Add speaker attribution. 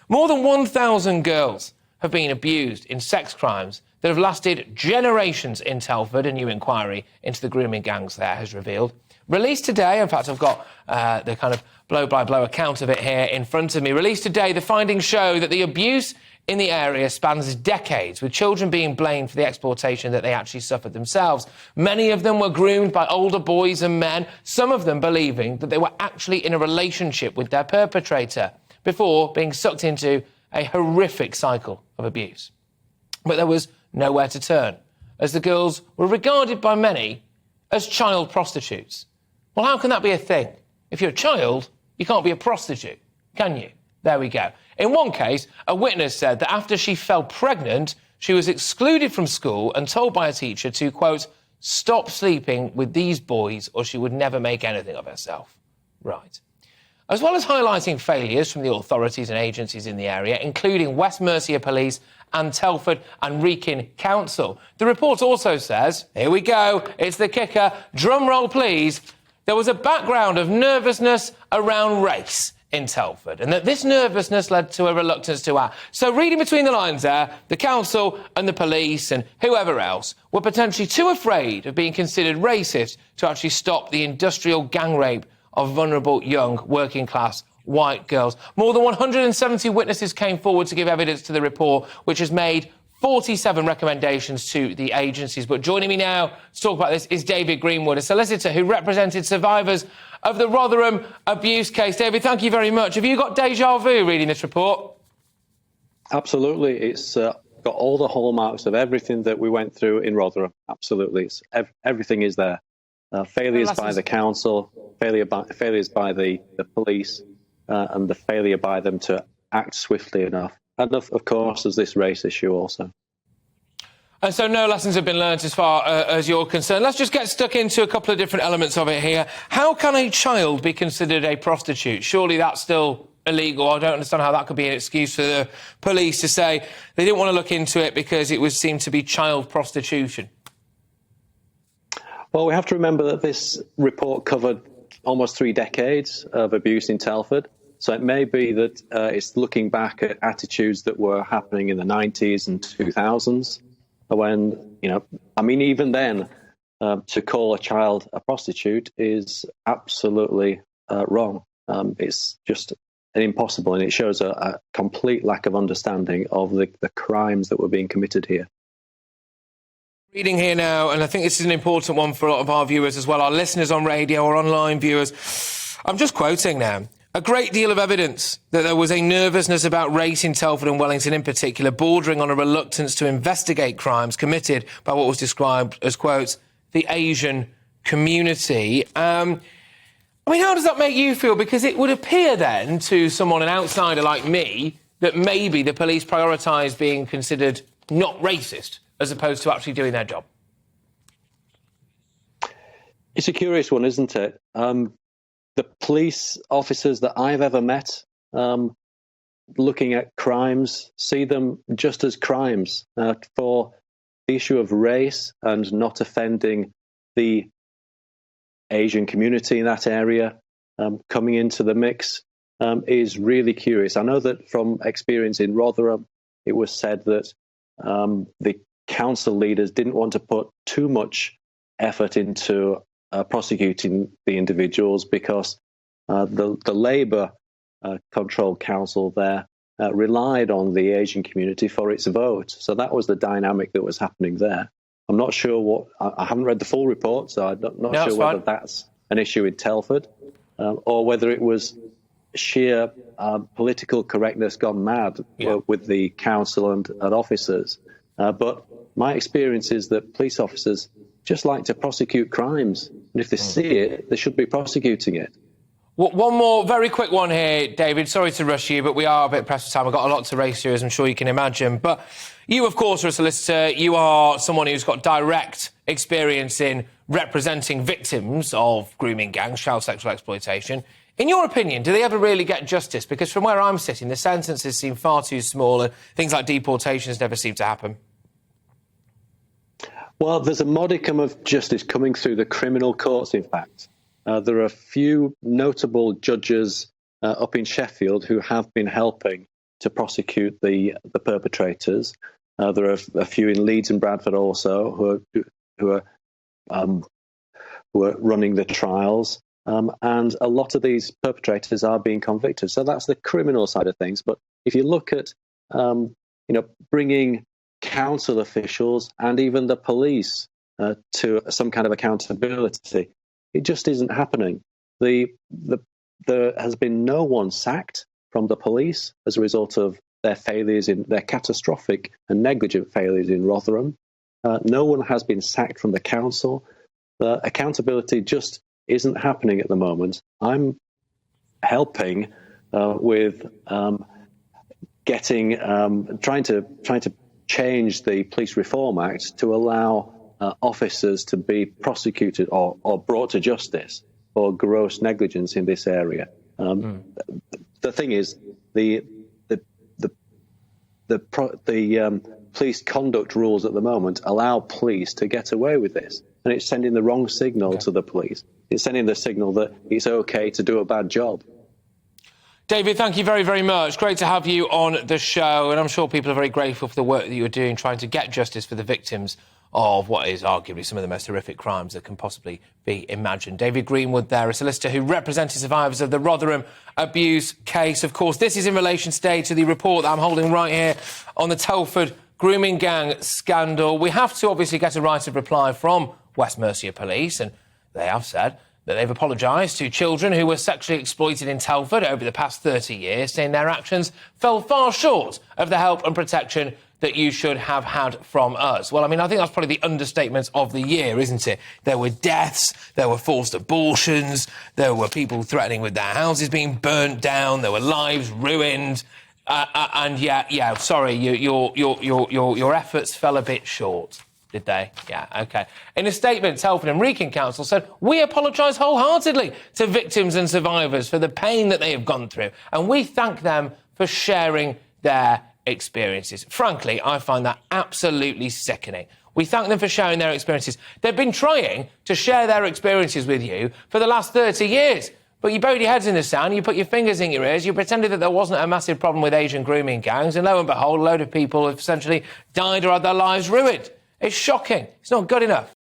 Speaker 1: More than 1,000 girls have been abused in sex crimes that have lasted generations in Telford, a new inquiry into the grooming gangs there has revealed. Released today, in fact, I've got the kind of blow-by-blow account of it here in front of me. Released today, the findings show that the abuse in the area spans decades, with children being blamed for the exploitation that they actually suffered themselves. Many of them were groomed by older boys and men, some of them believing that they were actually in a relationship with their perpetrator before being sucked into a horrific cycle of abuse. But there was nowhere to turn, as the girls were regarded by many as child prostitutes. Well, how can that be a thing? If you're a child, you can't be a prostitute, can you? There we go. In one case, a witness said that after she fell pregnant, she was excluded from school and told by a teacher to, quote, stop sleeping with these boys or she would never make anything of herself. Right. As well as highlighting failures from the authorities and agencies in the area, including West Mercia Police and Telford and Wrekin Council, the report also says, here we go, it's the kicker, drum roll please, there was a background of nervousness around race in Telford, and that this nervousness led to a reluctance to act. So reading between the lines there, the council and the police and whoever else were potentially too afraid of being considered racist to actually stop the industrial gang rape of vulnerable young working-class white girls. More than 170 witnesses came forward to give evidence to the report, which has made 47 recommendations to the agencies. But joining me now to talk about this is David Greenwood, a solicitor who represented survivors of the Rotherham abuse case. David, thank you very much. Have you got déjà vu reading this report?
Speaker 2: Absolutely. It's got all the hallmarks of everything that we went through in Rotherham. Absolutely. Everything is there. Failures by the council, failures by the police, and the failure by them to act swiftly enough. And of course, there's this race issue also.
Speaker 1: And so no lessons have been learnt as far as you're concerned. Let's just get stuck into a couple of different elements of it here. How can a child be considered a prostitute? Surely that's still illegal. I don't understand how that could be an excuse for the police to say they didn't want to look into it because it was seemed to be child prostitution.
Speaker 2: Well, we have to remember that this report covered almost 3 decades of abuse in Telford. So it may be that it's looking back at attitudes that were happening in the 90s and 2000s when, even then, to call a child a prostitute is absolutely wrong. It's just impossible, and it shows a complete lack of understanding of the crimes that were being committed here.
Speaker 1: Reading here now, and I think this is an important one for a lot of our viewers as well, our listeners on radio or online viewers. I'm just quoting now. A great deal of evidence that there was a nervousness about race in Telford and Wellington in particular, bordering on a reluctance to investigate crimes committed by what was described as, quotes, the Asian community. How does that make you feel? Because it would appear then to someone, an outsider like me, that maybe the police prioritise being considered not racist as opposed to actually doing their job.
Speaker 2: It's a curious one, isn't it? The police officers that I've ever met looking at crimes see them just as crimes. For the issue of race and not offending the Asian community in that area coming into the mix is really curious. I know that from experience in Rotherham, it was said that the council leaders didn't want to put too much effort into prosecuting the individuals because the Labour controlled council there relied on the Asian community for its vote. So that was the dynamic that was happening there. I'm not sure I haven't read the full report, so I'm not sure whether that's an issue in Telford or whether it was sheer political correctness gone mad with the council and officers. But my experience is that police officers just like to prosecute crimes. And if they see it, they should be prosecuting it.
Speaker 1: One more very quick one here, David. Sorry to rush you, but we are a bit pressed for time. I've got a lot to race through, as I'm sure you can imagine. But you, of course, are a solicitor. You are someone who's got direct experience in representing victims of grooming gangs, child sexual exploitation. In your opinion, do they ever really get justice? Because from where I'm sitting, the sentences seem far too small and things like deportations never seem to happen.
Speaker 2: Well, there's a modicum of justice coming through the criminal courts, in fact. There are a few notable judges up in Sheffield who have been helping to prosecute the perpetrators. There are a few in Leeds and Bradford also who are running the trials, and a lot of these perpetrators are being convicted. So that's the criminal side of things. But if you look at bringing council officials and even the police to some kind of accountability, it just isn't happening. There has been no one sacked from the police as a result of their failures, in their catastrophic and negligent failures in Rotherham. No one has been sacked from the council. The accountability just isn't happening at the moment. I'm helping with trying to change the Police Reform Act to allow officers to be prosecuted or brought to justice for gross negligence in this area. The thing is, the police conduct rules at the moment allow police to get away with this, and it's sending the wrong signal to the police. It's sending the signal that it's okay to do a bad job.
Speaker 1: David, thank you very, very much. Great to have you on the show, and I'm sure people are very grateful for the work that you're doing trying to get justice for the victims of what is arguably some of the most horrific crimes that can possibly be imagined. David Greenwood there, a solicitor who represented survivors of the Rotherham abuse case. Of course, this is in relation today to the report that I'm holding right here on the Telford grooming gang scandal. We have to obviously get a right of reply from West Mercia Police, and they have said that they've apologised to children who were sexually exploited in Telford over the past 30 years, saying their actions fell far short of the help and protection that you should have had from us. Well, I mean, I think that's probably the understatement of the year, isn't it? There were deaths, there were forced abortions, there were people threatening with their houses being burnt down, there were lives ruined, and sorry, your efforts fell a bit short. Did they? Yeah, OK. In a statement, Telford and Wrekin Council said, we apologise wholeheartedly to victims and survivors for the pain that they have gone through, and we thank them for sharing their experiences. Frankly, I find that absolutely sickening. We thank them for sharing their experiences. They've been trying to share their experiences with you for the last 30 years. But you bowed your heads in the sand, you put your fingers in your ears, you pretended that there wasn't a massive problem with Asian grooming gangs, and lo and behold, a load of people have essentially died or had their lives ruined. It's shocking. It's not good enough.